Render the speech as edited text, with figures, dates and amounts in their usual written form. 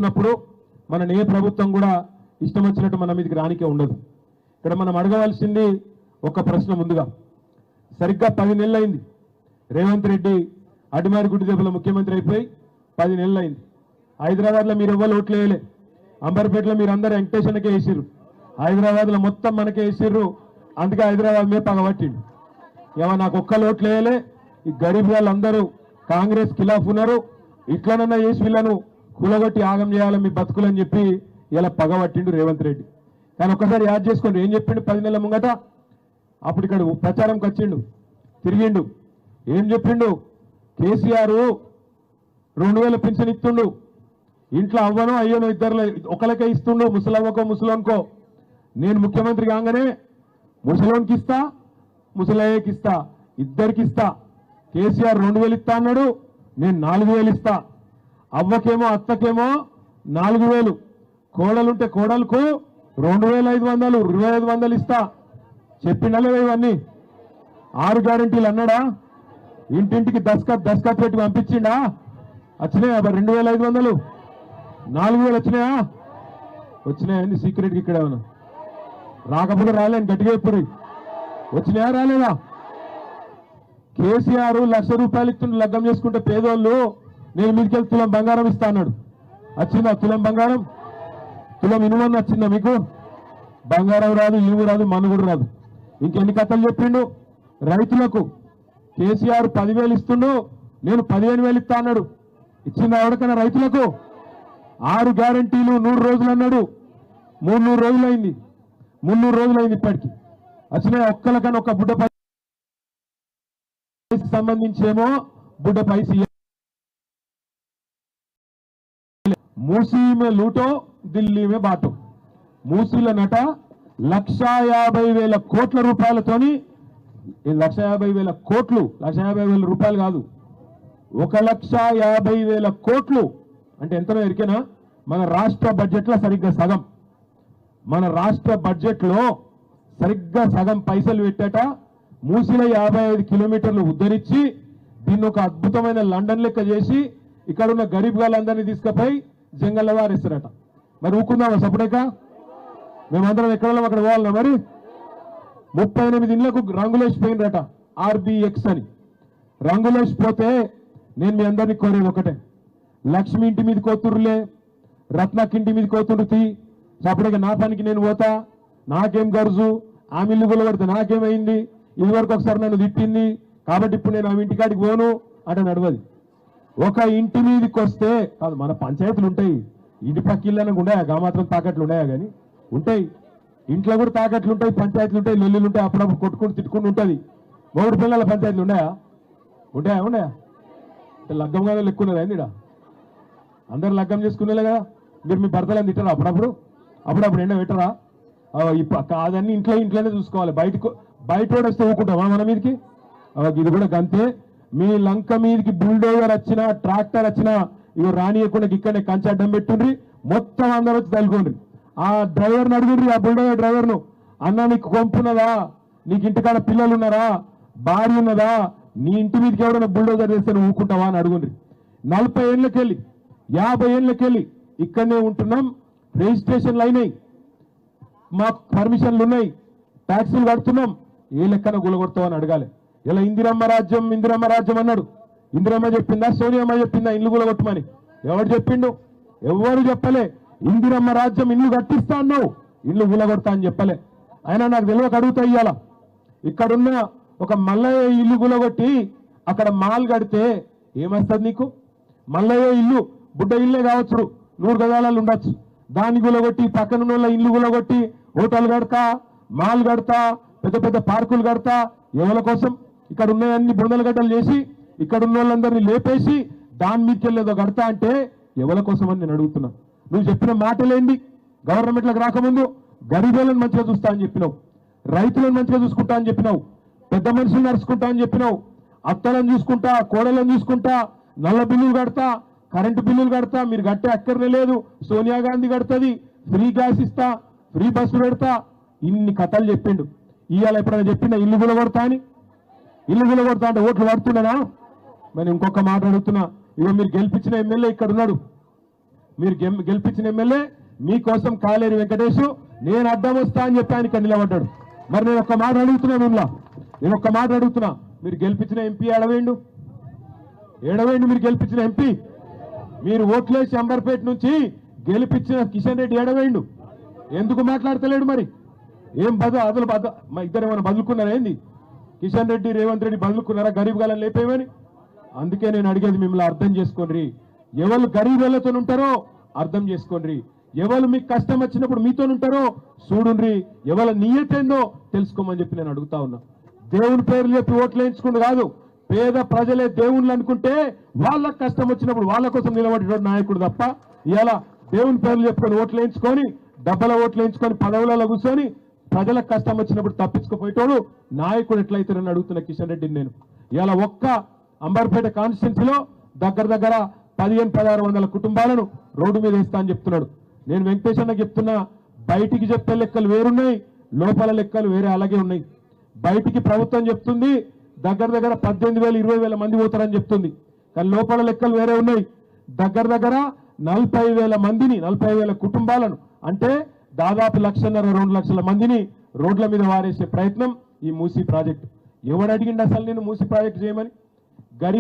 ఉన్నప్పుడు మన ఏ ప్రభుత్వం కూడా ఇష్టం వచ్చినట్టు మన మీదకి రానికే ఉండదు. ఇక్కడ మనం అడగవలసింది ఒక ప్రశ్న ముందుగా. సరిగ్గా 10 నెలలు అయింది రేవంత్ రెడ్డి అడిమారిగుడ్డి దెబ్బలో ముఖ్యమంత్రి అయిపోయి 10 నెలలు అయింది. హైదరాబాద్లో మీరు ఎవ్వరు ఓట్లు వేయలే, అంబర్పేటలో మీరు అందరూ వెంకటేశ్వరకే వేసిర్రు, హైదరాబాద్లో మొత్తం మనకే వేసిర్రు. అందుకే హైదరాబాద్ మీద పగబట్టిండు. ఏమో నాకు ఒక్కరు ఓట్లు వేయలే, ఈ గరీబ్ వాళ్ళందరూ కాంగ్రెస్ ఖిలాఫ్ ఉన్నారు, ఇట్లనన్నా చేసి వీళ్ళను కూలగొట్టి ఆగం చేయాలి మీ బతుకులని చెప్పి ఇలా పగబట్టిండు రేవంత్ రెడ్డి. కానీ ఒక్కసారి యాద్ చేసుకోండి, ఏం చెప్పిండు 10 నెలల ముంగట? అప్పుడు ఇక్కడ ప్రచారంకి వచ్చిండు, తిరిగిండు, ఏం చెప్పిండు? కేసీఆర్ 2000 పింఛన్ ఇస్తుండు, ఇంట్లో అవ్వను అయ్యను ఇద్దరు ఒకరికే ఇస్తుండు, ముసలవ్వకో ముసలోనికో. నేను ముఖ్యమంత్రి కాగానే ముసలోనికి ఇస్తా, ముసలయ్యకి ఇస్తా, ఇద్దరికి ఇస్తా. కేసీఆర్ 2000 ఇస్తా అన్నాడు, నేను 4000 ఇస్తా. అవ్వకేమో అత్తకేమో 4000, కోడలుంటే కోడలకు 2500, 2500 ఇస్తా. చెప్పిండా లేదా ఇవన్నీ? 6 గ్యారెంటీలు అన్నాడా? ఇంటింటికి దస్కత్ పెట్టి పంపించిండా? వచ్చినాయా 2500, 4000 వచ్చినాయా? వచ్చినాయండి సీక్రెట్కి ఇక్కడ ఏమన్నా రాకపోతే రాలేని గట్టిగా ఇప్పుడు వచ్చినాయా రాలేదా? కేసీఆర్ 1,00,000 రూపాయలు ఇస్తుండే లగ్గం చేసుకుంటే పేదోళ్ళు, నేను మీదికెళ్ళి తులం బంగారం ఇస్తా అన్నాడు. వచ్చిందా తులం బంగారం? తులం ఇనుమని వచ్చిందా మీకు? బంగారం రాదు, ఇనుము రాదు, మనుగుడు రాదు. ఇంకెన్ని కథలు చెప్పిండు? రైతులకు కేసీఆర్ 10,000 ఇస్తుండు, నేను 15,000 ఇస్తా అన్నాడు. ఇచ్చిందా ఎవరికైనా రైతులకు? 6 గ్యారెంటీలు 100 రోజులు అన్నాడు, 300 రోజులు అయింది, 300 రోజులు అయింది ఇప్పటికి. వచ్చినాయి ఒక్కలకన్నా ఒక బుడ్డ పై సంబంధించేమో బుడ్డ పైసి. మూసీ మే లూటో ఢిల్లీ మే బాటో. మూసీల నట 1,50,000 కోట్ల రూపాయలతోని, 1,50,000 కోట్లు, 1,50,000 రూపాయలు కాదు, 1,50,000 కోట్లు అంటే ఎంతనో ఎరికేనా? మన రాష్ట్ర బడ్జెట్లో సరిగ్గా సగం. మన రాష్ట్ర బడ్జెట్లో సరిగ్గా సగం పైసలు పెట్టాట. మూసీలో 55 కిలోమీటర్లు ఉద్ధరించి దీన్ని ఒక అద్భుతమైన లండన్ లెక్క చేసి ఇక్కడ ఉన్న గరీబ్ గాళ్ళందరినీ తీసుకుపోయి జంగల్లో వారేస్తారట. మరి ఊకుందామా సపరేక? మేమందరం ఎక్కడ అక్కడ పోవాలన్నా? మరి 38 ఇళ్లకు రంగులేసిపోయినరట, RBX అని. రంగులేసిపోతే నేను మీ అందరినీ కోరేది ఒకటే, లక్ష్మి ఇంటి మీద కోతురులే, రత్నాకి ఇంటి మీద కోతురుతి, సపరేక నా పనికి నేను పోతా, నాకేం గరుజు, ఆమె ఇల్లు గులబడితే నాకేమైంది, ఇదివరకు ఒకసారి నన్ను తిట్టింది కాబట్టి ఇప్పుడు నేను ఆమె ఇంటికాడికి పోను అంటే నడవది. ఒక ఇంటి మీదకి వస్తే కాదు, మన పంచాయతీలు ఉంటాయి, ఇంటి పక్క ఇళ్ళనకు ఉన్నాయా? గా మాత్రం తాకట్లు ఉన్నాయా? కానీ ఉంటాయి, ఇంట్లో కూడా తాకట్లు ఉంటాయి, పంచాయతీలు ఉంటాయి, లొల్లులు ఉంటాయి, అప్పుడప్పుడు కొట్టుకుని తిట్టుకుని ఉంటుంది. 3 పిల్లల పంచాయతీలు ఉన్నాయా? ఉంటాయా? ఉన్నాయా? లగ్గంగా లెక్కున్నదా? ఏందిడా అందరు లగ్గం చేసుకునేలే కదా. మీరు మీ భర్తలను తిట్టరా అప్పుడప్పుడు? అప్పుడప్పుడు ఎండ పెట్టరా? కాదన్నీ ఇంట్లోనే చూసుకోవాలి, బయట వస్తే ఊకుంటామా మన మీదకి? ఇది కూడా గంతే. మీ లంక మీదకి బుల్డోజర్ వచ్చినా, ట్రాక్టర్ వచ్చినా ఇవి రానియకుండా ఇక్కడనే కంచె అడ్డం పెట్టుండ్రి, మొత్తం అందరూ వచ్చి తలుకోండి. ఆ డ్రైవర్ని అడుగుండ్రి, ఆ బుల్డోజర్ డ్రైవర్ను, అన్న నీకు కొంపున్నదా? నీకు ఇంటికాడ పిల్లలు ఉన్నారా? భార్య ఉన్నదా? నీ ఇంటి మీదకి ఎవరైనా బుల్డోజర్ చేస్తే నువ్వు ఊకుంటావా అని అడుగుండ్రి. 40 ఏళ్ళకెళ్ళి 50 ఏళ్ళకెళ్ళి ఇక్కడనే ఉంటున్నాం, రిజిస్ట్రేషన్లు అయినాయి, మాకు పర్మిషన్లు ఉన్నాయి, ట్యాక్సీలు కడుతున్నాం, ఏ లెక్కన గులగొడతామని అడగాలి. ఇలా ఇందిరమ్మ రాజ్యం అన్నాడు. ఇందిరమ్మ చెప్పిందా? సోనియమ్మ చెప్పిందా ఇల్లు గులగొట్టమని? ఎవరు చెప్పిండు? ఎవరు చెప్పలే. ఇందిరమ్మ రాజ్యం ఇల్లు కట్టిస్తా అన్నావు, ఇల్లు గులగొడతా అని చెప్పలే. అయినా నాకు తెలియక అడుగుతా, ఇయ్యాల ఇక్కడున్న ఒక మల్లయ్య ఇల్లు గులగొట్టి అక్కడ మాల్ కడితే ఏమొస్తుంది నీకు? మల్లయ్య ఇల్లు బుడ్డ ఇల్లే కావచ్చు, 100 గజాలలో ఉండొచ్చు, దాన్ని గులగొట్టి పక్కన ఇల్లు గులగొట్టి హోటల్ కడతా, మాల్ కడతా, పెద్ద పెద్ద పార్కులు కడతా. ఎవరి కోసం? ఇక్కడ ఉన్నాయన్ని బుందల గడ్డలు చేసి ఇక్కడ ఉన్న వాళ్ళందరినీ లేపేసి దాని మీదకి వెళ్ళేదో కడతా అంటే ఎవరి కోసం అని నేను అడుగుతున్నా. నువ్వు చెప్పిన మాటలేండి? గవర్నమెంట్లకు రాకముందు గరీబులను మంచిగా చూస్తా అని చెప్పినావు, రైతులను మంచిగా చూసుకుంటా అని చెప్పినావు, పెద్ద మనుషులు నడుచుకుంటా అని చెప్పినావు, అత్తలను చూసుకుంటా, కోడలను చూసుకుంటా, నల్ల బిల్లులు కడతా, కరెంటు బిల్లులు కడతా, మీరు కట్టే అక్కర్నే లేదు, సోనియా గాంధీ కడుతుంది, ఫ్రీ గ్యాస్ ఇస్తా, ఫ్రీ బస్సు పెడతా, ఇన్ని కథలు చెప్పిండు. ఇవాళ ఎప్పుడైనా చెప్పిండా ఇల్లు గులగొడతా అని? ఇల్లు గులగొడతా అంటే ఓట్లు పడుతున్నానా? మరి ఇంకొక మాట అడుగుతున్నా, ఇక మీరు గెలిపించిన ఎమ్మెల్యే ఇక్కడ ఉన్నాడు, మీరు గెలిపించిన ఎమ్మెల్యే మీకోసం కాలేరు వెంకటేష్ నేను అడ్డం వస్తా అని చెప్పి ఆయన ఇక్కడ నిలబడ్డాడు. మరి నేను ఒక్క మాట అడుగుతున్నా నేను ఒక్క మాట అడుగుతున్నా, మీరు గెలిపించిన ఎంపీ ఏడవేండు? మీరు గెలిపించిన ఎంపీ, మీరు ఓట్లేసి అంబర్పేట నుంచి గెలిపించిన కిషన్ రెడ్డి ఏడవేండు? ఎందుకు మాట్లాడతలేడు? మరి ఏం మా ఇద్దరు ఏమైనా బదులుకున్నారా ఏంది? కిషన్ రెడ్డి రేవంత్ రెడ్డి బదులుకున్నారా గరీబ్ గాలను లేపేమని? అందుకే నేను అడిగేది మిమ్మల్ని అర్థం చేసుకోండి. ఎవరు గరీబులతో ఉంటారో అర్థం చేసుకోండి, ఎవరు మీకు కష్టం వచ్చినప్పుడు మీతో ఉంటారో చూడుండ్రి, ఎవరి నియతేందో తెలుసుకోమని చెప్పి నేను అడుగుతా ఉన్నా. దేవుని పేర్లు చెప్పి ఓట్లు వేయించుకుంటూ కాదు, పేద ప్రజలే దేవుళ్ళు అనుకుంటే వాళ్ళకి కష్టం వచ్చినప్పుడు వాళ్ళ కోసం నిలబడేటోడు నాయకుడు తప్ప, ఇలా దేవుని పేర్లు చెప్పుకొని ఓట్లు వేయించుకొని డబ్బల ఓట్లు వేయించుకొని పదవులలో కూర్చొని ప్రజలకు కష్టం వచ్చినప్పుడు తప్పించుకుపోయేటోడు నాయకుడు ఎట్లయితారని అడుగుతున్న కిషన్ రెడ్డిని నేను. ఇలా ఒక్క అంబర్పేట కాన్స్టిట్యున్సీలో దగ్గర 1500-1600 కుటుంబాలను రోడ్డు మీద వేస్తా అని చెప్తున్నాడు. నేను వెంకటేష్ అన్న చెప్తున్నా, బయటికి చెప్పే లెక్కలు వేరున్నాయి, లోపల లెక్కలు వేరే అలాగే ఉన్నాయి. బయటికి ప్రభుత్వం చెప్తుంది దగ్గర 18,000-20,000 మంది పోతారని చెప్తుంది, కానీ లోపల లెక్కలు వేరే ఉన్నాయి. దగ్గర 40,000 మందిని 40,000 కుటుంబాలను అంటే దాదాపు 1,50,000-2 లక్షల మందిని రోడ్ల మీద వారేసే ప్రయత్నం ఈ మూసీ ప్రాజెక్టు. ఎవడు అడిగిండు అసలు నేను మూసీ ప్రాజెక్టు చేయమని? గరీబ్